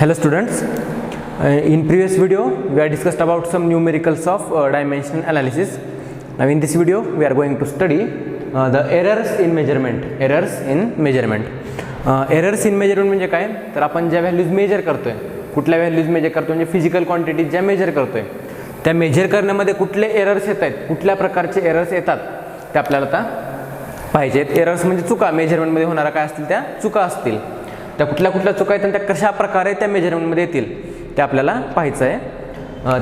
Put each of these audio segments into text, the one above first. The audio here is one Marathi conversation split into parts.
Hello students, in previous video we have discussed about some numericals of dimensional analysis. Now in this video we are going to study the errors in measurement. Errors in measurement म्हणजे काय, तर आपण ज्या व्हॅल्यूज मेजर करतोय, कुठल्या व्हॅल्यूज मेजर करतोय म्हणजे फिजिकल क्वांटिटीज ज्या मेजर करतोय त्या मेजर करण्यामध्ये कुठले एरर्स येत आहेत, कुठल्या प्रकारचे एरर्स येतात ते आपल्याला आता पाहिजेत. एरर्स म्हणजे चुका, मेजरमेंटमध्ये होणारा काय असतील त्या चुका असतील, त्या कुठल्या चुका आहेत आणि त्या कशा प्रकारे त्या मेजरमेंटमध्ये येतील ते आपल्याला पाहायचं आहे.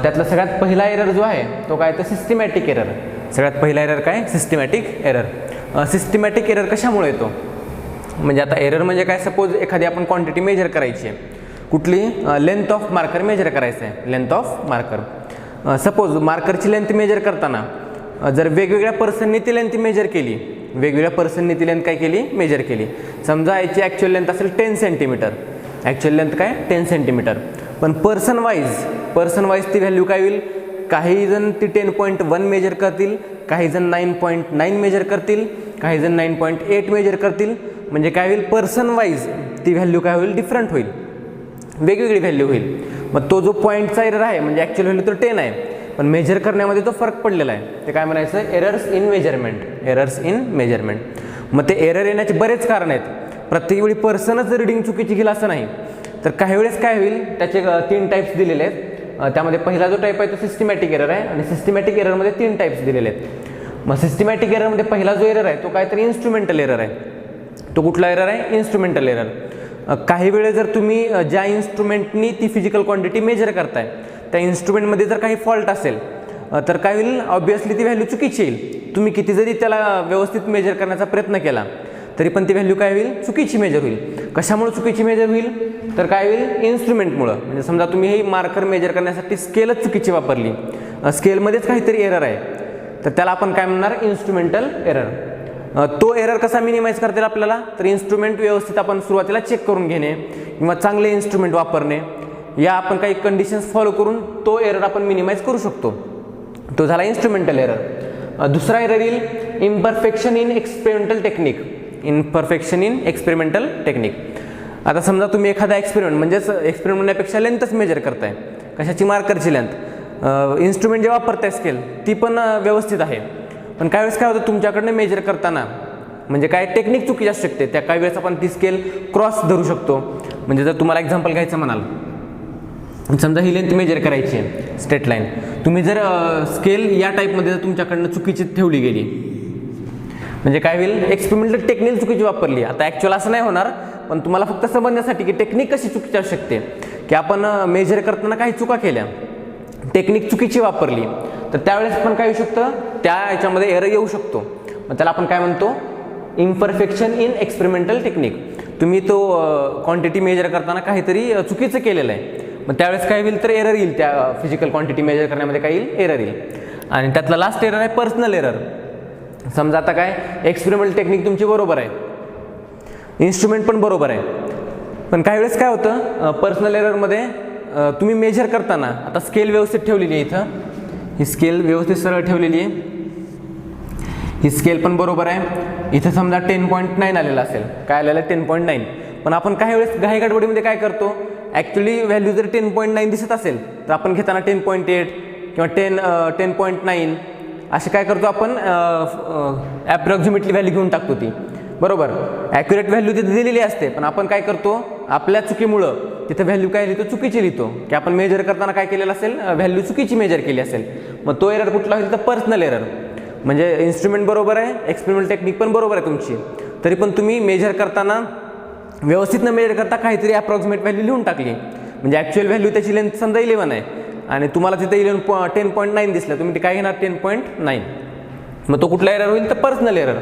त्यातला सगळ्यात पहिला एरर जो आहे तो काय, तर सिस्टमॅटिक एरर. सगळ्यात पहिला एरर काय, सिस्टमॅटिक एरर. सिस्टमॅटिक एरर कशामुळे येतो म्हणजे आता एरर म्हणजे काय, सपोज एखादी आपण क्वांटिटी मेजर करायची आहे, कुठली लेंथ ऑफ मार्कर मेजर करायचं आहे, लेंथ ऑफ मार्कर. सपोज मार्करची लेंथ मेजर करताना जर वेगवेगळ्या पर्सननी ती लेंथ मेजर केली, वेगवेगळ्या पर्सननी ती लेंथ काय केली, मेजर केली. समजा याची ॲक्च्युअल लेंथ असेल 10 सेंटीमीटर, ॲक्च्युअल लेंथ काय 10 सेंटीमीटर, पण पर्सन वाईज ती व्हॅल्यू काय होईल, काही जण ती 10.1 मेजर करतील, काही जण 9.9 मेजर करतील, काही जण 9.8 मेजर करतील. म्हणजे काय होईल, पर्सन वाईज ती व्हॅल्यू काय होईल, डिफरंट होईल, वेगवेगळी व्हॅल्यू होईल. मग तो जो पॉईंटचा एरर आहे म्हणजे ॲक्च्युअल व्हॅल्यू तर 10 आहे, पण मेजर करण्यामध्ये तो फरक पडलेला आहे, ते काय म्हणायचं, एरर्स इन मेजरमेंट. मग ते एरर येण्याचे बरेच कारण आहेत. प्रत्येक वेळी पर्सनच रिडिंग चुकीची घेईल असं नाही, तर काही वेळेस काय होईल, त्याचे 3 टाईप्स दिलेले आहेत. त्यामध्ये पहिला जो टाईप आहे तो सिस्टमॅटिक एरर आहे आणि सिस्टमॅटिक एररमध्ये 3 टाईप्स दिलेले आहेत. मग सिस्टमॅटिक एररमध्ये पहिला जो एरर आहे तो काहीतरी इन्स्ट्रुमेंटल एरर आहे. तो कुठला एरर आहे, इन्स्ट्रुमेंटल एरर. काही वेळेस जर तुम्ही ज्या इन्स्ट्रुमेंटनी ती फिजिकल क्वांटिटी मेजर करताय त्या इन्स्ट्रुमेंटमध्ये जर काही फॉल्ट असेल तर काय होईल, ऑब्वियसली ती व्हॅल्यू चुकीची येईल. तुम्ही किती जरी त्याला व्यवस्थित मेजर करण्याचा प्रयत्न केला तरी पण ती व्हॅल्यू काय होईल, चुकीची मेजर होईल. कशामुळे चुकीची मेजर होईल, तर काय होईल, इन्स्ट्रुमेंटमुळं. म्हणजे समजा तुम्ही हे मार्कर मेजर करण्यासाठी स्केलच चुकीची वापरली, स्केलमध्येच काहीतरी एरर आहे, तर त्याला आपण काय म्हणणार, इन्स्ट्रुमेंटल एरर. तो एरर कसा मिनिमाइज करता येईल आपल्याला, तर इन्स्ट्रुमेंट व्यवस्थित आपण सुरुवातीला चेक करून घेणे किंवा चांगले इन्स्ट्रुमेंट वापरणे, या आपण काही कंडिशन्स फॉलो करून तो एरर आपण मिनिमाइज करू शकतो. तो झाला इन्स्ट्रुमेंटल एरर. दुसरा एरर येईल इम्परफेक्शन इन एक्सपेरिमेंटल टेक्निक. आता समजा तुम्ही एखादा एक्सपेरिमेंट म्हणण्यापेक्षा लेंथच मेजर करताय, कशाची, मार्करची लेंथ. इन्स्ट्रुमेंट जे वापरताय स्केल ती पण व्यवस्थित आहे, पण काही वेळेस काय होतं, तुमच्याकडनं मेजर करताना म्हणजे काय टेक्निक चुकीची असू शकते. त्या काही वेळेस आपण ती स्केल क्रॉस धरू शकतो. म्हणजे जर तुम्हाला एक्झाम्पल घ्यायचं म्हणाल, समजा ही लेंथ मेजर करायची आहे, स्ट्रेट लाईन, तुम्ही जर स्केल या टाईपमध्ये जर तुमच्याकडनं चुकीची ठेवली गेली म्हणजे काय होईल, एक्सपेरिमेंटल टेक्निक चुकीची वापरली. आता ॲक्च्युअल असं नाही होणार, पण तुम्हाला फक्त समजण्यासाठी की टेक्निक कशी चुकीची असू शकते, की आपण मेजर करताना काही चुका केल्या, टेक्निक चुकीची वापरली, तर त्यावेळेस पण काय होऊ शकतं, त्या याच्यामध्ये एरर येऊ शकतो. मग त्याला आपण काय म्हणतो, इम्परफेक्शन इन एक्सपेरिमेंटल टेक्निक. तुम्ही तो क्वांटिटी मेजर करताना काहीतरी चुकीचं केलेलं आहे, मग त्यावेळेस काय होईल, तर एरर येईल, त्या फिजिकल क्वांटिटी मेजर करण्यामध्ये काय येईल, एरर येईल. आणि त्यातला लास्ट एरर आहे पर्सनल एरर. समजा आता काय, एक्सपेरिमेंटल टेक्निक तुमची बरोबर आहे, इन्स्ट्रुमेंट पण बरोबर आहे, पण काही वेळेस काय होतं, पर्सनल एररमध्ये तुम्ही मेजर करताना, आता स्केल व्यवस्थित ठेवलेली आहे, इथं ही स्केल व्यवस्थित सरळ ठेवलेली आहे, ही स्केल पण बरोबर आहे, इथं समजा 10.9 आलेलं असेल, काय आलेलं आहे 10.9, पण आपण काही वेळेस घाई गडबडीमध्ये काय करतो, ॲक्च्युली व्हॅल्यू जर 10.9 दिसत असेल तर आपण घेताना 10.8 किंवा 10.9 असे काय करतो, आपण ॲप्रॉक्सिमेटली व्हॅल्यू घेऊन टाकतो ती, बरोबर. ॲक्युरेट व्हॅल्यू तिथे दिलेली असते, पण आपण काय करतो, आपल्या चुकीमुळं तिथे व्हॅल्यू काय लिहितो, चुकीची लिहितो, की आपण मेजर करताना काय केलेलं असेल, व्हॅल्यू चुकीची मेजर केली असेल. मग तो एरर कुठला होईल, तर पर्सनल एरर. म्हणजे इन्स्ट्रुमेंट बरोबर आहे, एक्सपेरिमेंटल टेक्निक पण बरोबर आहे तुमची, तरी पण तुम्ही मेजर करताना व्यवस्थित न मेजर करता काहीतरी अप्रॉक्सिमेट व्हॅल्यू लिहून टाकली. म्हणजे ॲक्च्युअल व्हॅल्यू त्याची लेंथ समजा 11 आहे आणि तुम्हाला तिथे 10.9 दिसलं, तुम्ही ते काय घेणार, 10.9. मग तो कुठला एरर होईल, तर पर्सनल एरर.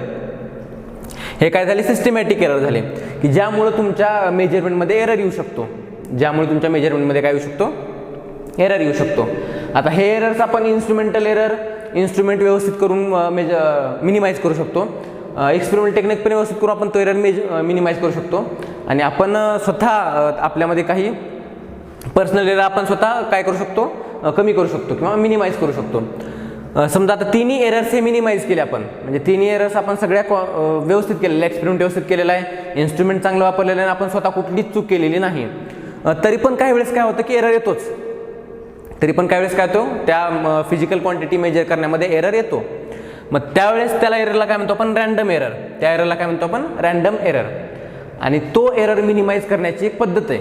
हे काय झाले, सिस्टमॅटिक एरर झाले, की ज्यामुळं तुमच्या मेजरमेंटमध्ये एरर येऊ शकतो, काय येऊ शकतो, एरर येऊ शकतो. आता हे एरर्स आपण इन्स्ट्रुमेंटल एरर, इन्स्ट्रुमेंट व्यवस्थित करून मिनिमाइज करू शकतो, एक्सपेरिमेंटल टेक्निक पण व्यवस्थित करून आपण तो एरर मिनिमाइज करू शकतो. आणि आपण स्वतः आपल्यामध्ये काही पर्सनल एरर आपण स्वतः काय करू शकतो, कमी करू शकतो किंवा मिनिमाइज करू शकतो. समजा आता तिन्ही एरर्स हे मिनिमाइज केले आपण, म्हणजे तिन्ही एरर्स आपण सगळ्या व्यवस्थित केलेले, एक्सपेरिमेंट व्यवस्थित केलेला आहे, इन्स्ट्रुमेंट चांगलं वापरलेलं आहे, आपण स्वतः कुठलीच चूक केलेली नाही. तरी पण काही वेळेस काय होतं की एरर येतोच. तरी पण काही वेळेस काय होतो, त्या फिजिकल क्वांटिटी मेजर करण्यामध्ये एरर येतो. मग त्यावेळेस त्याला एररला काय म्हणतो आपण, रँडम एरर. त्या एररला काय म्हणतो आपण, रँडम एरर. आणि तो एरर मिनिमाइज करण्याची एक पद्धत आहे.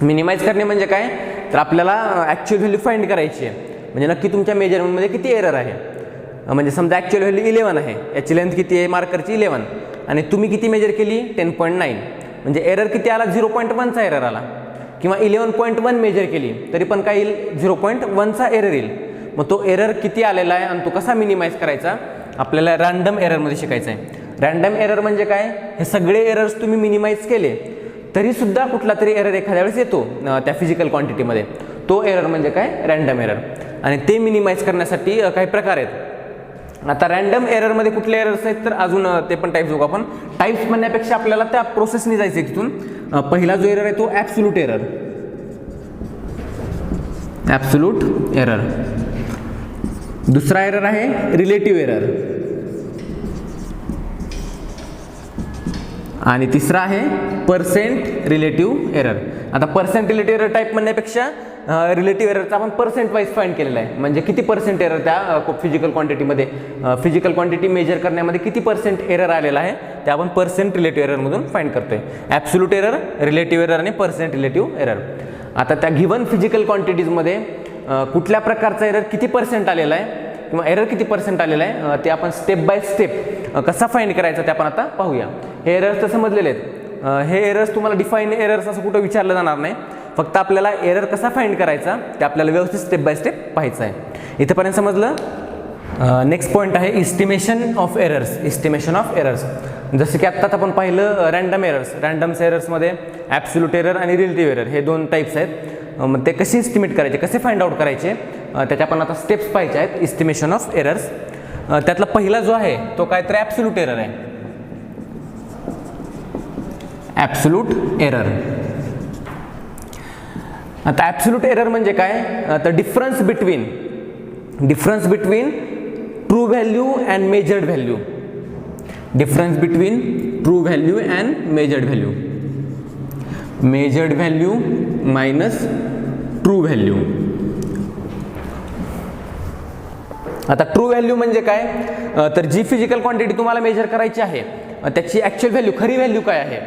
मिनिमाइज करणे म्हणजे काय, तर आपल्याला ॲक्च्युअल व्हॅल्यू फाइंड करायची आहे. म्हणजे नक्की तुमच्या मेजरमेंटमध्ये किती एरर आहे. म्हणजे समजा ॲक्च्युअल व्हॅल्यू 11 आहे, याची लेंथ किती आहे मार्करची 11, आणि तुम्ही किती मेजर केली 10.9. म्हणजे एरर किती आला, 0.1चा एरर आला. किंवा 11.1 मेजर केली तरी पण काय येईल, 0.1चा एरर येईल. मग तो एरर किती आलेला आहे आणि तो कसा मिनिमाइज करायचा, आपल्याला रँडम एररमध्ये शिकायचं आहे. रँडम एरर म्हणजे काय, हे सगळे एरर्स तुम्ही मिनिमाइज केले तरीसुद्धा कुठला तरी एरर एखाद्या वेळेस येतो त्या फिजिकल क्वांटिटीमध्ये. तो एरर म्हणजे काय, रँडम एरर. आणि ते मिनिमाइज करण्यासाठी काही प्रकार आहेत. आता रँडम एररमध्ये कुठले एरर्स आहेत, तर अजून ते पण टाईप्स बघू आपण. टाईप्स म्हणण्यापेक्षा आपल्याला त्या प्रोसेसने जायचं आहे तिथून. पहिला जो एरर आहे तो ॲब्सोल्यूट एरर. Absolute error. दुसरा एरर आहे रिलेटिव्ह एरर. आणि तिसरा आहे पर्सेंट रिलेटिव्ह एरर. आता पर्सेंट रिलेटिव्ह एरर टाईप म्हणण्यापेक्षा रिलेटिव्ह एररचा आपण पर्सेंट वाईज फाइंड केलेला आहे. म्हणजे किती पर्सेंट एरर त्या फिजिकल क्वांटिटीमध्ये, फिजिकल क्वांटिटी मेजर करण्यामध्ये किती पर्सेंट एरर आलेला आहे ते आपण पर्सेंट रिलेटिव्ह एररमधून फाइंड करतोय. ॲब्सोल्यूट एरर, रिलेटिव्ह एरर आणि पर्सेंट रिलेटिव्ह एरर. आता त्या गिव्हन फिजिकल क्वांटिटीजमध्ये कुठल्या प्रकारचा एरर किती पर्सेंट आलेला आहे किंवा एरर किती पर्सेंट आलेला आहे ते आपण स्टेप बाय स्टेप कसा फाइंड करायचा ते आपण आता पाहूया. हे एरर्स तर समजलेले आहेत. हे एरर्स तुम्हाला डिफाईन एरर्स असं कुठं विचारलं जाणार नाही. फक्त आपल्याला एरर कसा फाइंड करायचा ते आपल्याला व्यवस्थित स्टेप बाय स्टेप पाहायचं आहे. इथंपर्यंत समजलं. नेक्स्ट पॉईंट आहे estimation of errors. Estimation of errors जसं की आत्ताच आपण पाहिलं रँडम एरर्स. रँडम एरर्समध्ये ॲब्सोल्यूट एरर आणि रिलेटिव्ह एरर हे दोन टाईप्स आहेत. मग ते कसे इस्टिमेट करायचे, कसे फाइंड आउट करायचे, त्याच्या आपण आता स्टेप्स पाहायचे आहेत. इस्टिमेशन ऑफ एरर्स त्यातला पहिला जो आहे तो काय तर ॲब्सोल्यूट एरर आहे. Absolute error. आता ॲब्सोल्यूट एरर म्हणजे काय, तर difference between true value and measured value. Difference between true value and measured value. Measured value minus true value. आता ट्रू व्हॅल्यू म्हणजे काय, तर जी फिजिकल क्वांटिटी तुम्हाला मेजर करायची आहे त्याची ॲक्च्युअल व्हॅल्यू, खरी व्हॅल्यू काय आहे.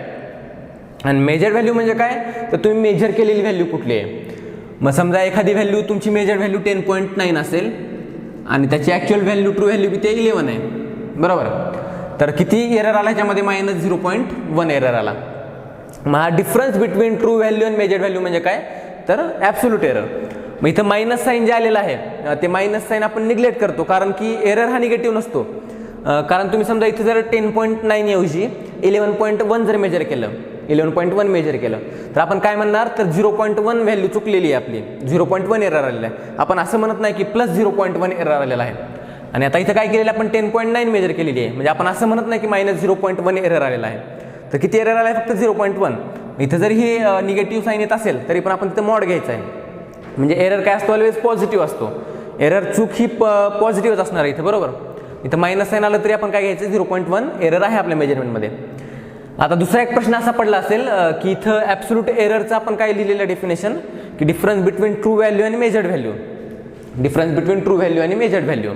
आणि मेजर व्हॅल्यू म्हणजे काय, तर तुम्ही मेजर केलेली व्हॅल्यू कुठली आहे. मग समजा एखादी व्हॅल्यू तुमची मेजर व्हॅल्यू 10.9 असेल आणि त्याची ॲक्च्युअल व्हॅल्यू ट्रू व्हॅल्यू किती 11 आहे, बरोबर. तर किती एरर आला ह्याच्यामध्ये, -0.1 एरर आला. मग हा डिफरन्स बिटवीन ट्रू व्हॅल्यू आणि मेजर व्हॅल्यू म्हणजे काय, तर ॲब्सोल्यूट एरर. मग इथं मायनस साईन जे आलेलं आहे ते मायनस साईन आपण निग्लेक्ट करतो, कारण की एरर हा निगेटिव्ह नसतो. कारण तुम्ही समजा इथं जर 10.9 ऐवजी 11.1 जर मेजर केलं, 11.1 मेजर केलं तर आपण काय म्हणणार, तर 0.1 व्हॅल्यू चुकलेली आहे आपली, 0.1 एरर आलेला आहे. आपण असं म्हणत नाही की +0.1 एरर आलेला आहे. आणि आता इथं काय केलेलं आपण 10.9 मेजर केलेली आहे, म्हणजे आपण असं म्हणत नाही की -0.1 एरर आलेला आहे. तर किती एरर आला आहे, फक्त 0.1. इथं जर ही निगेटिव्ह साईन येत असेल तरी पण आपण तिथं मॉड घ्यायचं आहे. म्हणजे एरर काय असतो, ऑलवेज पॉझिटिव्ह असतो. एरर चूक ही पॉझिटिव्हच असणार आहे इथं, बरोबर. इथं मायनस साईन आलं तरी आपण काय घ्यायचं, 0.1 एरर आहे आपल्या मेजरमेंटमध्ये. आता दुसरा एक प्रश्न असा पडला असेल की इथं ॲब्सोल्यूट एररचं आपण काय लिहिलेलं डेफिनेशन, की डिफरन्स बिटवीन ट्रू व्हॅल्यू आणि measured value. Difference between true value आणि मेजर्ड व्हॅल्यू.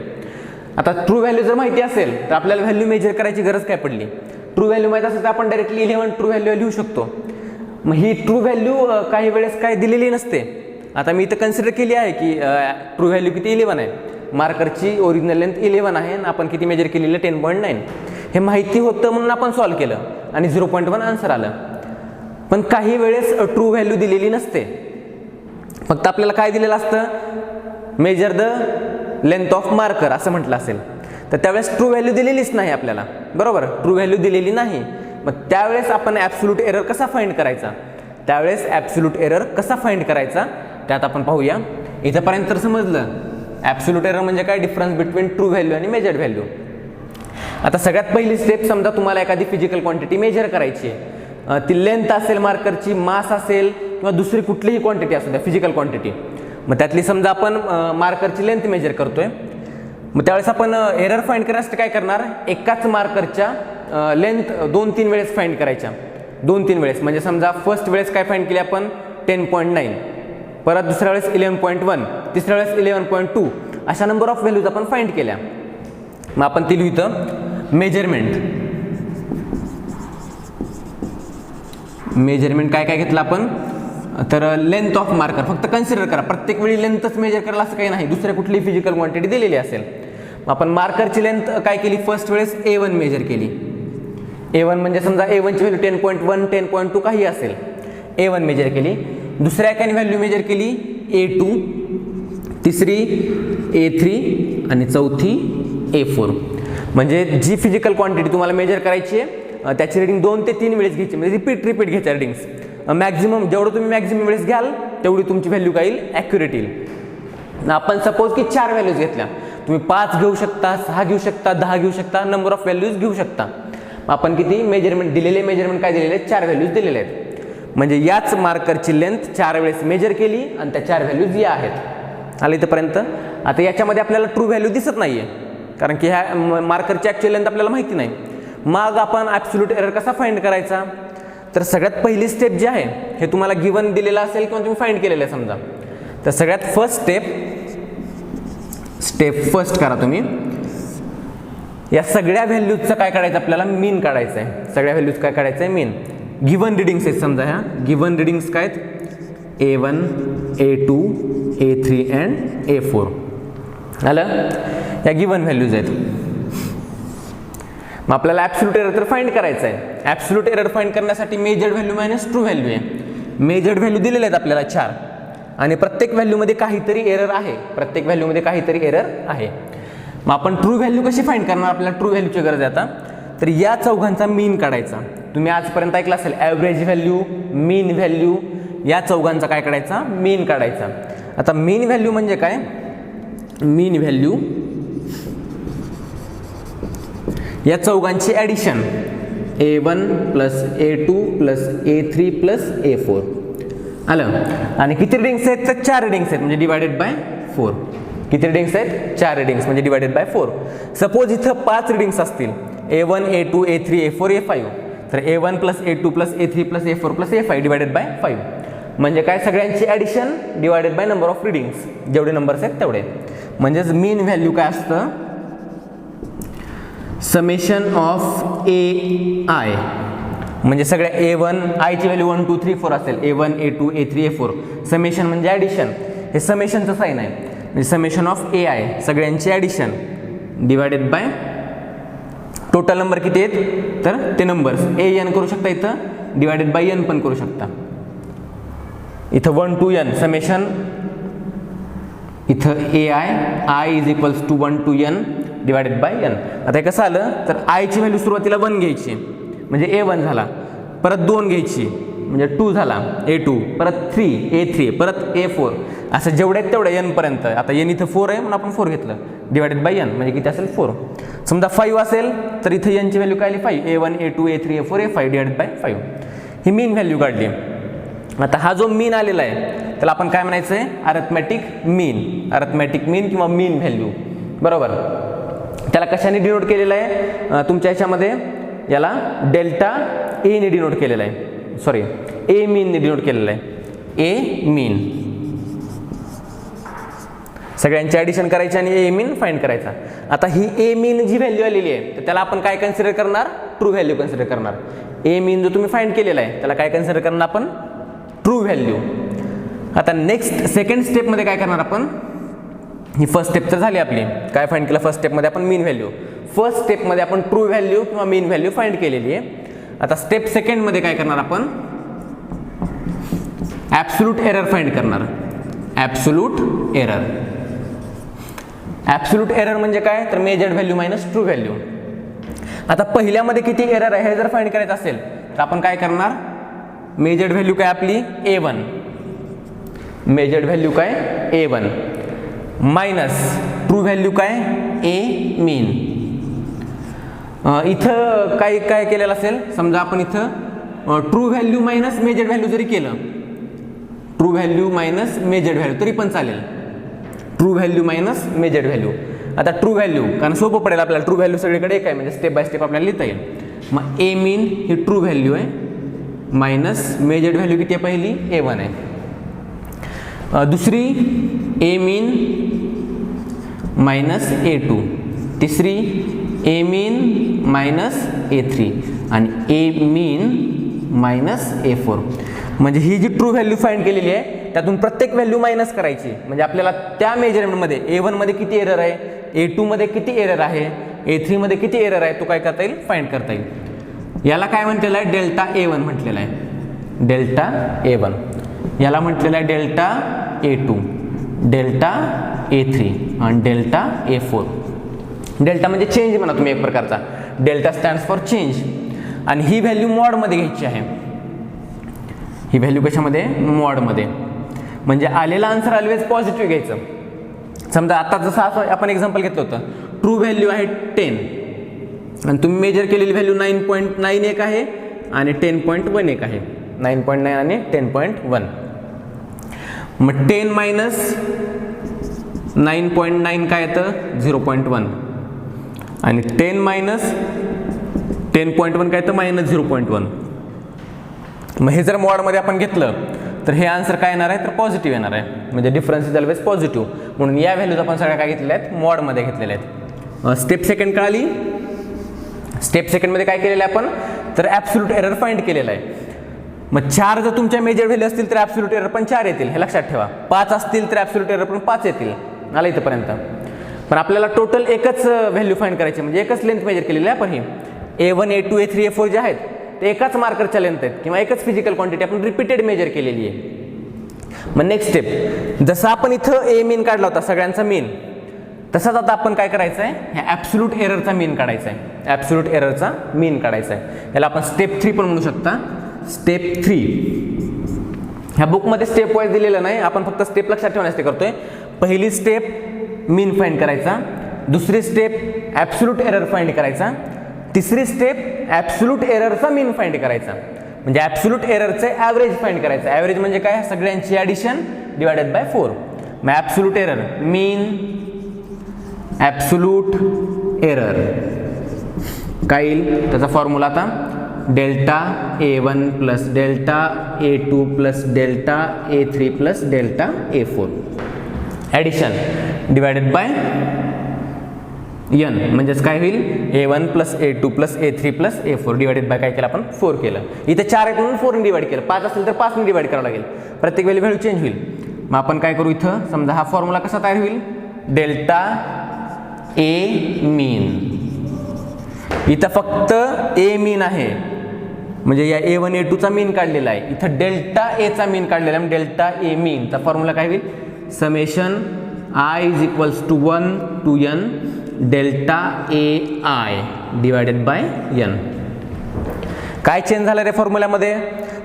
आता ट्रू व्हॅल्यू जर माहिती असेल तर आपल्याला व्हॅल्यू मेजर करायची गरज काय पडली. ट्रू व्हॅल्यू माहिती असेल तर आपण डायरेक्टली 11 ट्रू व्हॅल्यू लिहू शकतो. मग ही ट्रू व्हॅल्यू काही वेळेस काय दिलेली नसते. आता मी इथं कन्सिडर केली आहे की ट्रू व्हॅल्यू किती 11 आहे, मार्करची ओरिजिनल लेंथ 11 आहे आणि आपण किती मेजर केलेलं 10.9. हे माहिती होतं म्हणून आपण सॉल्व केलं आणि 0.1 आन्सर आलं. पण काही वेळेस ट्रू व्हॅल्यू दिलेली नसते, फक्त आपल्याला काय दिलेलं असतं, measure the length of marker असं म्हटलं असेल तर त्यावेळेस ट्रू व्हॅल्यू दिलेलीच नाही आपल्याला, बरोबर. ट्रू व्हॅल्यू दिलेली नाही. मग त्यावेळेस आपण ॲब्सोल्यूट एरर कसा फाइंड करायचा, त्यात आपण पाहूया. इथंपर्यंत तर समजलं ॲब्सोल्यूट एरर म्हणजे काय, डिफरन्स बिटवीन ट्रू व्हॅल्यू आणि मेजर्ड व्हॅल्यू. आता सगळ्यात पहिली स्टेप, समजा तुम्हाला एखादी फिजिकल क्वांटिटी मेजर करायची आहे, ती लेंथ असेल मार्करची, मास असेल किंवा दुसरी कुठलीही क्वांटिटी असू द्या, फिजिकल क्वांटिटी. मग त्यातली समजा आपण मार्करची लेंथ मेजर करतोय. मग त्यावेळेस आपण एरर फाइंड करण्यासाठी काय करणार, एकाच मार्करच्या लेंथ 2-3 वेळेस फाइंड करायच्या. 2-3 वेळेस. म्हणजे समजा फर्स्ट वेळेस काय फाइंड केली आपण 10.9, परत दुसऱ्या वेळेस 11.1, तिसऱ्या वेळेस 11.2, अशा नंबर ऑफ व्हॅल्यूज आपण फाइंड केल्या. मग आपण ती लिहू इथं मेजरमेंट काय काय घेतलं आपण, तर लेंथ ऑफ मार्कर. फक्त कन्सिडर करा, प्रत्येक वेळी लेंथच मेजर करायला असं काही नाही, दुसऱ्या कुठलीही फिजिकल क्वांटिटी दिलेली असेल. आपण मार्करची लेंथ काय केली, फर्स्ट वेळेस A1 मेजर केली. A1 म्हणजे समजा A1 ची व्हॅल्यू 10.1 10.2 काही असेल, A1 मेजर केली. दुसऱ्या एकाने व्हॅल्यू मेजर केली A2, तिसरी A3 आणि चौथी A4. म्हणजे जी फिजिकल क्वांटिटी तुम्हाला मेजर करायची आहे त्याची रिडिंग 2 ते 3 वेळेस घ्यायची. म्हणजे रिपीट घ्यायच्या रिडिंग्स. मॅक्झिमम जेवढं तुम्ही मॅक्झिमम वेळेस घ्याल तेवढी तुमची व्हॅल्यू काय येईल, ॲक्युरेट येईल. आपण सपोज की 4 व्हॅल्यूज घेतल्या, तुम्ही 5 घेऊ शकता, 6 घेऊ शकता, 10 घेऊ शकता, नंबर ऑफ व्हॅल्यूज घेऊ शकता. आपण किती मेजरमेंट दिलेले, मेजरमेंट काय दिलेले आहेत, 4 व्हॅल्यूज दिलेले आहेत. म्हणजे याच मार्करची लेंथ 4 वेळेस मेजर केली आणि त्या 4 व्हॅल्यूज या आहेत. आलं इथंपर्यंत. आता याच्यामध्ये आपल्याला ट्रू व्हॅल्यू दिसत नाही आहे, कारण की ह्या मार्करची ॲक्च्युअल लेंथ आपल्याला माहिती नाही. मग आपण ॲब्सोल्यूट एरर कसा फाइंड करायचा, तर सगळ्यात पहिली स्टेप जी आहे हे तुम्हाला गिवन दिलेलं असेल किंवा तुम्ही फाइंड केलेलं आहे समजा, तर सगळ्यात स्टेप फर्स्ट करा तुम्ही. या सगळ्या व्हॅल्यूजचं काय काढायचं, आपल्याला मीन काढायचं आहे. सगळ्या व्हॅल्यूज काय काढायचं आहे, मीन. गिवन रिडिंग्स आहेत समजा, ह्या गिवन रिडिंग्स काय आहेत, A1, A2, A3 and A4. आलं, या गिवन व्हॅल्यूज आहेत. मग आपल्याला ॲब्सोल्यूट एरर तर फाइंड करायचं आहे. ॲब्सोल्यूट एरर फाइंड करण्यासाठी measured value minus true value आहे. मेजर्ड व्हॅल्यू दिलेले आहेत आपल्याला 4 आणि प्रत्येक व्हॅल्यूमध्ये काहीतरी एरर आहे, मग आपण ट्रू व्हॅल्यू कशी फाइंड करणार, आपल्याला ट्रू व्हॅल्यूची गरज आहे आता. तर या चौघांचा मीन काढायचा. तुम्ही आजपर्यंत ऐकलं असेल ॲव्हरेज व्हॅल्यू, मीन व्हॅल्यू, या चौघांचा काय काढायचा, मीन काढायचा. आता मीन व्हॅल्यू म्हणजे काय, मीन व्हॅल्यू या चौघांची addition, A1 plus A2 plus A3 plus A4. आलं. आणि किती रिडिंग्स आहेत, तर 4 रिडिंग्स आहेत, म्हणजे डिवायडेड बाय 4. किती रिडिंग्स आहेत, 4 रिडिंग्स, म्हणजे डिवायडेड बाय 4. सपोज इथं 5 रिडिंग्स असतील, A1 A2 A3 A4 A5, तर A1 plus A2 plus A3 plus A4 plus A5 divided by 5. म्हणजे काय, सगळ्यांची addition divided by number of readings, जेवढे नंबर्स आहेत तेवढे. म्हणजेच मीन व्हॅल्यू काय असतं, समेशन ऑफ AI. म्हणजे सगळ्या A1 I ची व्हॅल्यू 1 2 3 4 असेल, A1 A2 A3 A4. Summation म्हणजे ॲडिशन, हे समेशनचं साईन आहे. म्हणजे समेशन ऑफ AI सगळ्यांची addition divided by total number किती आहेत, तर ते नंबर्स AN करू शकता, इथं डिवायडेड बाय N पण करू शकता. इथं 1 to N समेशन, इथं I is equals to 1 to N divided by N. आता हे कसं आलं, तर I ची व्हॅल्यू सुरुवातीला 1 घ्यायची म्हणजे A1 झाला, परत 2 घ्यायची म्हणजे 2 झाला A2, परत 3 A3, परत A4, असं जेवढे आहेत तेवढे N पर्यंत. आता N इथं 4 आहे म्हणून आपण 4 घेतलं डिवायडेड बाय N, म्हणजे किती असेल 4. समजा 5 असेल तर इथं N ची व्हॅल्यू काय आली 5, A1 A2 A3 A4 A5 divided by 5. He mean value काढली. आता हा जो मीन आलेला आहे त्याला आपण काय म्हणायचं आहे, अरिथमॅटिक मीन किंवा मीन व्हॅल्यू, बरोबर. त्याला कशाने डिनोट केलेलं आहे, तुमच्या ह्याच्यामध्ये याला डेल्टा A ने डिनोट केलेलं आहे, सॉरी A मीनने डिनोट केलेलं आहे. A मीन सगळ्यांची ॲडिशन करायची आणि A मीन फाइंड करायचा. आता ही A मीन जी व्हॅल्यू आलेली आहे तर त्याला आपण काय कन्सिडर करणार, ट्रू व्हॅल्यू कन्सिडर करणार. A मीन जो तुम्ही फाइंड केलेला आहे त्याला काय कन्सिडर करणार आपण, ट्रू व्हॅल्यू. आता नेक्स्ट सेकंड स्टेपमध्ये काय करणार आपण, ही फर्स्ट स्टेप तर झाली आपली, काय फाइंड केलं फर्स्ट स्टेपमध्ये आपण मीन व्हॅल्यू. फर्स्ट स्टेपमध्ये आपण ट्रू व्हॅल्यू किंवा मीन व्हॅल्यू फाइंड केलेली आहे. आता स्टेप सेकंडमध्ये काय करणार आपण, ॲब्सोल्यूट एरर फाइंड करणार. ॲब्सोल्यूट एरर म्हणजे काय, तर measured value minus true value. आता पहिल्यामध्ये किती एरर आहे हे जर फाइंड करायचं असेल तर आपण काय करणार, मेजर्ड व्हॅल्यू काय आपली A1, मेजर्ड व्हॅल्यू काय A1 मायनस ट्रू व्हॅल्यू काय A मीन. इथं काय काय केलेलं असेल, समजा आपण इथं true value minus measured value जरी केलं, true value minus measured value तरी पण चालेल, true value minus measured value. आता ट्रू व्हॅल्यू कारण सोपं पडेल आपल्याला, ट्रू व्हॅल्यू सगळीकडे एक आहे म्हणजे स्टेप बाय स्टेप आपल्याला लिहिता येईल. मग A mean he true value आहे मायनस मेजर्ड व्हॅल्यू किती आहे पहिली A1 आहे, दुसरी A मीन मायनस A2, तिसरी A मीन मायनस A3 आणि A मीन मायनस A4. म्हणजे ही जी ट्रू व्हॅल्यू फाइंड केलेली आहे त्यातून प्रत्येक व्हॅल्यू मायनस करायची. म्हणजे आपल्याला त्या मेजरमेंटमध्ये A1 मध्ये किती एरर आहे, A2 मध्ये किती एरर आहे, A3 मध्ये किती एरर आहे तो काय करता येईल, फाइंड करता येईल. याला काय म्हटलेलं आहे, डेल्टा A1 म्हटलेलं आहे, डेल्टा A1. याला म्हटलेलं आहे डेल्टा A2, डेल्टा A3 आणि डेल्टा A4. डेल्टा म्हणजे चेंज म्हणा तुम्ही एक प्रकारचा, डेल्टा स्टँड्स फॉर चेंज. आणि ही व्हॅल्यू मॉडमध्ये घ्यायची आहे, ही व्हॅल्यू कशामध्ये, मॉडमध्ये. म्हणजे आलेला आन्सर ऑलवेज पॉझिटिव्ह घ्यायचं. समजा आता जसं आपण एक्झाम्पल घेतलं होतं, ट्रू व्हॅल्यू आहे 10 आणि तुम्ही मेजर केलेली व्हॅल्यू 9.91 आहे आणि 10.11 आहे, 9.9 आणि 10.1. मग 10 मायनस 9.9 काय येतं, 0.1 आणि 10 मायनस 10.1 काय येतं, मायनस 0.1. मग हे जर मॉडमध्ये आपण घेतलं तर हे आन्सर काय येणार आहे, तर पॉझिटिव्ह येणार आहे. म्हणजे डिफरन्स इज ऑलवेज पॉझिटिव्ह. म्हणून या व्हॅल्यूज आपण सगळ्या काय घेतलेल्या आहेत, मॉडमध्ये घेतलेल्या आहेत. स्टेप सेकंड कळाली. स्टेप सेकंडमध्ये काय केलेलं आहे आपण, तर ॲब्सोल्यूट एरर फाइंड केलेला आहे. मग 4 जर तुमच्या मेजर व्हॅल्यू असतील तर ॲब्सोल्यूट एरर पण 4 येतील, हे लक्षात ठेवा. 5 असतील तर ॲब्सोल्यूट एरर पण 5 येतील. आला इथंपर्यंत. पण आपल्याला टोटल एकच व्हॅल्यू फाइंड करायची, म्हणजे एकच लेंथ मेजर केलेली आहे आपण. ही A1 A2 A3 A4 जे आहेत ते एकाच मार्करच्या लेंथ आहेत किंवा एकच फिजिकल क्वांटिटी आपण रिपीटेड मेजर केलेली आहे. मग नेक्स्ट स्टेप, जसं आपण इथं A मीन काढला होता सगळ्यांचा मीन, तसाच आता आपण काय करायचं आहे, ह्या ॲब्सोल्यूट एररचा मीन काढायचा आहे. ॲब्सोल्यूट एररचा मीन काढायचा आहे. याला आपण स्टेप 3 पण म्हणू शकता. स्टेप 3 ह्या बुकमध्ये स्टेप वाईज दिलेलं नाही, आपण फक्त स्टेप लक्षात ठेवण्यासाठी करतोय. पहिली स्टेप मीन फाइंड करायचा, दुसरी स्टेप ॲब्सोल्यूट एरर फाइंड करायचा, तिसरी स्टेप ॲब्सोल्यूट एररचा मीन फाइंड करायचा. म्हणजे ॲब्सोल्यूट एररचे ॲव्हरेज फाइंड करायचं. ॲव्हरेज म्हणजे काय, सगळ्यांची ॲडिशन डिवायडेड बाय 4. मग ॲब्सोल्यूट एरर मीन ॲब्सोल्यूट एरर काय येईल, त्याचा फॉर्म्युला आता delta A1 plus delta A2 plus delta A3 plus delta A4 addition divided by n. म्हणजेच काय होईल, A1 plus A2 plus A3 plus A4 divided by काय केलं आपण, 4 केलं. इथे 4 आहेत म्हणून 4 ने डिवाइड केलं. 5 असेल तर 5 ने डिवाइड करावं लागेल. प्रत्येक वेळी व्हॅल्यू चेंज होईल. मग आपण काय करू, इथं समजा हा फॉर्म्युला कसा तयार होईल, डेल्टा A मीन. इथं फक्त A मीन आहे, म्हणजे या A1 A2 चा मीन काढलेला आहे. इथं डेल्टा A चा मीन काढलेला आहे. डेल्टा A मीन चा फॉर्म्युला काय होईल, summation I is equals to 1 to n delta AI divided by n. काय चेंज झालं रे फॉर्म्युल्यामध्ये,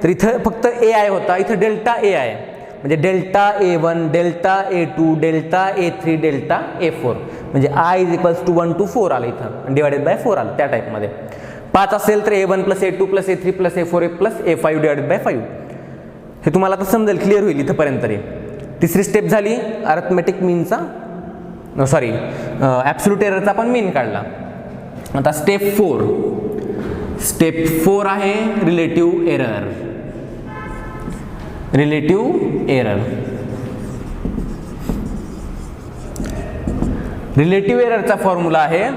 तर इथं फक्त AI होता, इथं डेल्टा A आहे. म्हणजे delta A1 delta A2 delta A3 delta A4. म्हणजे I is equals to 1 to 4 आलं इथं, डिवायडेड बाय 4 आलं त्या टाईपमध्ये. 5 असेल तर A1 plus A2 plus A3 plus A4 plus A5 divided by 5. हे तुम्हाला आता समजेल, क्लिअर होईल इथंपर्यंत तरी. तिसरी स्टेप झाली अरिथमेटिक मीनचा, सॉरी ॲब्सोल्यूट एररचा आपण मीन काढला. आता स्टेप 4. स्टेप 4 आहे relative error. Relative error, relative एररचा फॉर्म्युला आहे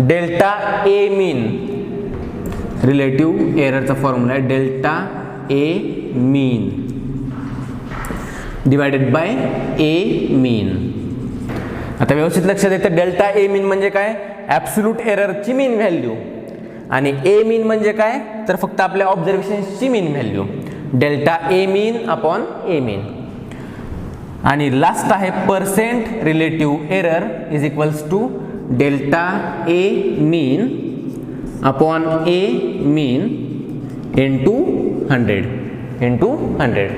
डेल्टा A मीन. रिलेटिव्ह एररचा फॉर्म्युला आहे delta A mean divided by A mean. आता व्यवस्थित लक्षात येतं, डेल्टा A मीन म्हणजे काय, ॲब्सोल्यूट एररची मीन व्हॅल्यू, आणि A मीन म्हणजे काय, तर फक्त आपल्या ऑब्झर्वेशन्सची mean value. Delta A mean upon A मीन. आणि लास्ट आहे percent relative error is equals to delta A mean upon A mean into 100.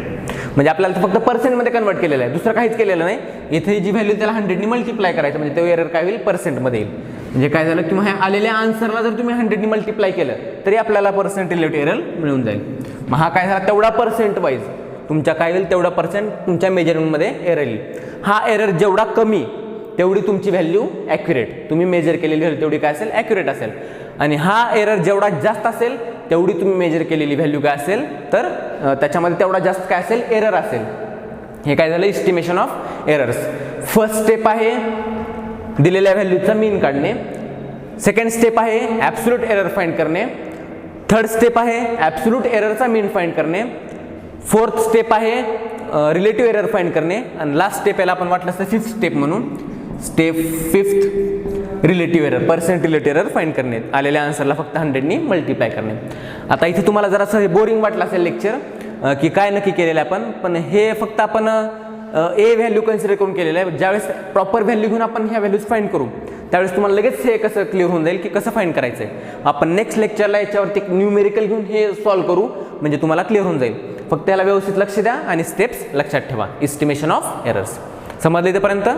म्हणजे आपल्याला फक्त पर्सेंटमध्ये कन्वर्ट केलेलं आहे, दुसरं काहीच केलेलं नाही. इथे जी व्हॅल्यू त्याला 100 ने मल्टिप्लाय करायचं, म्हणजे तो एरर काय होईल, पर्सेंटमध्ये येईल. म्हणजे काय झालं, किंवा ह्या आलेल्या आन्सरला जर तुम्ही 100 ने मल्टिप्लाय केलं तरी आपल्याला पर्सेंट रिलेटिव्ह एरर मिळून जाईल. मग हा काय झाला, तेवढा पर्सेंट वाईज तुमच्या काय होईल, तेवढा पर्सेंट तुमच्या मेजरमेंटमध्ये एरर येईल. हा एरर जेवढा कमी तेवढी तुमची व्हॅल्यू ॲक्युरेट, तुम्ही मेजर केलेली व्हॅल्यू तेवढी काय असेल, ॲक्युरेट असेल. आणि हा एरर जेवढा जास्त असेल तेवढी तुम्ही मेजर केलेली व्हॅल्यू काय असेल तर त्याच्यामध्ये तेवढा जास्त काय असेल एरर असेल. हे काय झालं estimation of errors. First step आहे दिलेल्या व्हॅल्यूचा मीन काढणे. सेकंड स्टेप आहे ॲब्सोल्यूट एरर फाइंड करणे. थर्ड स्टेप आहे ॲब्सोल्यूट एररचा मीन फाइंड करणे. फोर्थ स्टेप आहे रिलेटिव्ह एरर फाइंड करणे. आणि लास्ट स्टेप याला आपण वाटलं असतं फिफ्थ स्टेप म्हणून. Step fifth relative error percent relative error find करणे. आलेल्या आन्सरला फक्त 100नी मल्टिप्लाय करणे. आता इथे तुम्हाला जरासं हे बोरिंग वाटलं असेल लेक्चर की काय नक्की केलेलं आहे आपण, पण हे फक्त आपण ए व्हॅल्यू कन्सिडर करून केलेलं आहे. ज्यावेळेस प्रॉपर व्हॅल्यू घेऊन आपण ह्या व्हॅल्यूज फाइंड करू त्यावेळेस तुम्हाला लगेच हे कसं क्लिअर होऊन जाईल की कसं फाइंड करायचं आहे. आपण नेक्स्ट लेक्चरला याच्यावरती एक न्यूमेरिकल घेऊन हे सॉल्व्ह करू म्हणजे तुम्हाला क्लिअर होऊन जाईल. फक्त याला व्यवस्थित लक्ष द्या आणि स्टेप्स लक्षात ठेवा. Estimation of errors. समजले इथेपर्यंत?